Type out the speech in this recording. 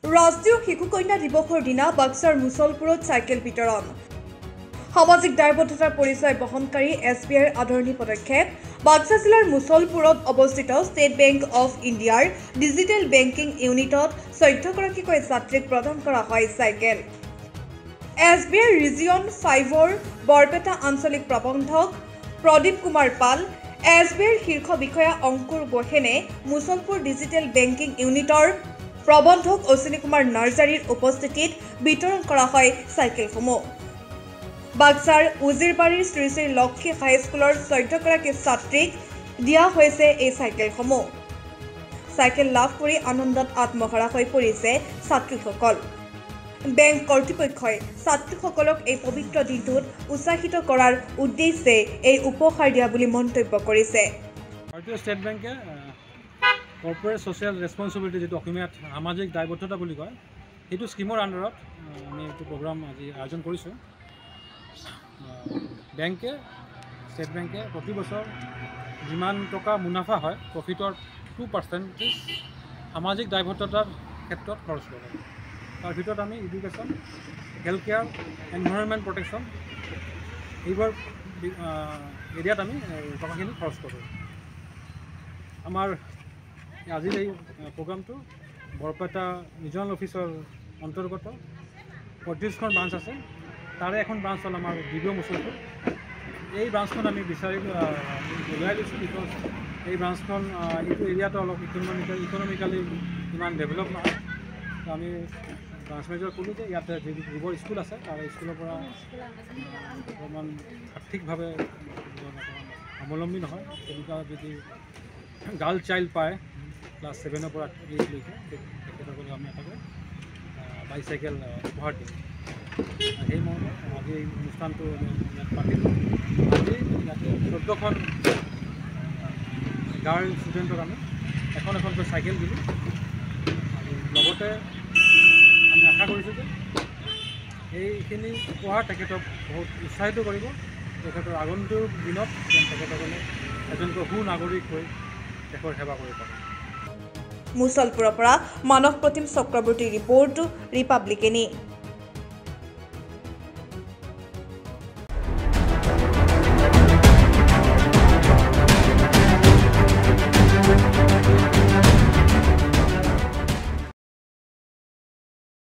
ৰাষ্ট্ৰীয় শিশু কন্যা দিৱসৰ দিনা বাক্সাৰ মুছলপুৰত চাইকেল বিতৰণ সামাজিক দায়বদ্ধতাৰ পৰিচয় বহনকাৰী SBIৰ আদৰণি পদক্ষেপ বাক্সা জিলাৰ মুছলপুৰত অৱস্থিত ষ্টেট বেংক অফ ইণ্ডিয়াৰ ডিজিটেল বেংকিং ইউনিটত 14 গৰাকীকৈ ছাত্ৰীক প্ৰদান কৰা হয় চাইকেল SBIৰ ৰিজিয়ন 5ৰ বৰপেটা আঞ্চলিক প্ৰবন্ধক প্ৰদীপ কুমাৰ পাল SBIৰ শীৰ্ষ বিষয়া অংকুৰ গোহেনে মুছলপুৰ ডিজিটেল বেংকিং ইউনিটৰ প্ৰবন্ধক অশ্বিনী কুমাৰ নাৰ্জাৰীৰ উপস্থিতিত বিতৰণ কৰা হয় চাইকেলসমূহ বাক্সাৰ উজিৰবাৰীৰ শ্ৰী শ্ৰী লক্ষ্মী হাইস্কুলৰ 14 গৰাকী ছাত্ৰীক দিয়া হৈছে এই চাইকেলসমূহ চাইকেল লাভ কৰি আনন্দত আত্মহাৰা হৈ পৰিছে ছাত্ৰীসকল বেংক কৰ্তৃপক্ষই ছাত্ৰীসকলক এই পবিত্ৰ দিনটোত উৎসাহিত কৰাৰ উদ্দেশ্যে এই উপহাৰ দিয়া বুলি মন্তব্য কৰিছে ভাৰতীয় ষ্টেট বেংকে কৰ্পৰেট ছ'চিয়েল ৰেছপনচিবিলিটি যেটো অসমীয়াত সামাজিক দায়বদ্ধতা বুলি কয় সেইটো স্কিমৰ আণ্ডাৰত আমি এইটো প্ৰগ্ৰাম আজি আয়োজন কৰিছোঁ ষ্টেট বেংকে প্ৰতি বছৰ যিমান টকা মুনাফা হয় প্ৰফিটৰ 2% সামাজিক দায়বদ্ধতাৰ ক্ষেত্ৰত খৰচ কৰে তাৰ ভিতৰত আমি education health care environment protection এইবোৰ এৰিয়াত আমি টকাখিনি খৰচ কৰোঁ আমাৰ আজিৰ এই প্ৰগ্ৰামটো বৰপেটা ৰিজনেল অফিচৰ অন্তৰ্গত 35খন ব্ৰাঞ্চ আছে তাৰে এখন ব্ৰাঞ্চ হ'ল আমাৰ ডিবিঅ মুছলপুৰ এই ব্ৰাঞ্চখন আমি বিচাৰি উলিয়াই লৈছোঁ বিকজ এই ব্ৰাঞ্চখন এইটো এৰিয়াটো অলপ ইকনমিকেলি ইমান ডেভেলপ নহয় তো আমি ব্ৰাঞ্চ মেনেজাৰ ক'লোঁ যে ইয়াতে যিবোৰ স্কুল আছে তাৰে স্কুলৰ পৰা অকণমান আৰ্থিকভাৱে স্বাৱলম্বী নহয় তেনেকুৱা যদি গাৰ্ল চাইল্ড পায় ক্লাছ 7ৰ পৰা 8লৈকে তেখেতসকলক আমি এটা বাইচাইকেল উপহাৰ দিম সেই মৰ্মে আজি এই অনুষ্ঠানটো ইয়াত পাতিলোঁ আজি ইয়াতে 14খন গাৰ্ল ষ্টুডেণ্টক আমি এখনকৈ চাইকেল দিলোঁ আৰু লগতে আমি আশা কৰিছোঁ যে এইখিনি উপহাৰ তেখেতক বহুত উৎসাহিত কৰিব তেখেতৰ আগন্তুক দিনত যেন তেখেতসকলে এজনকৈ সুনাগৰিক হৈ দেশৰ সেৱা কৰিব পাৰে মুছলপুৰৰ পৰা মানৱ প্ৰতিম চক্ৰৱৰ্তী ৰিপৰ্ট ৰিপাব্লিকেনি।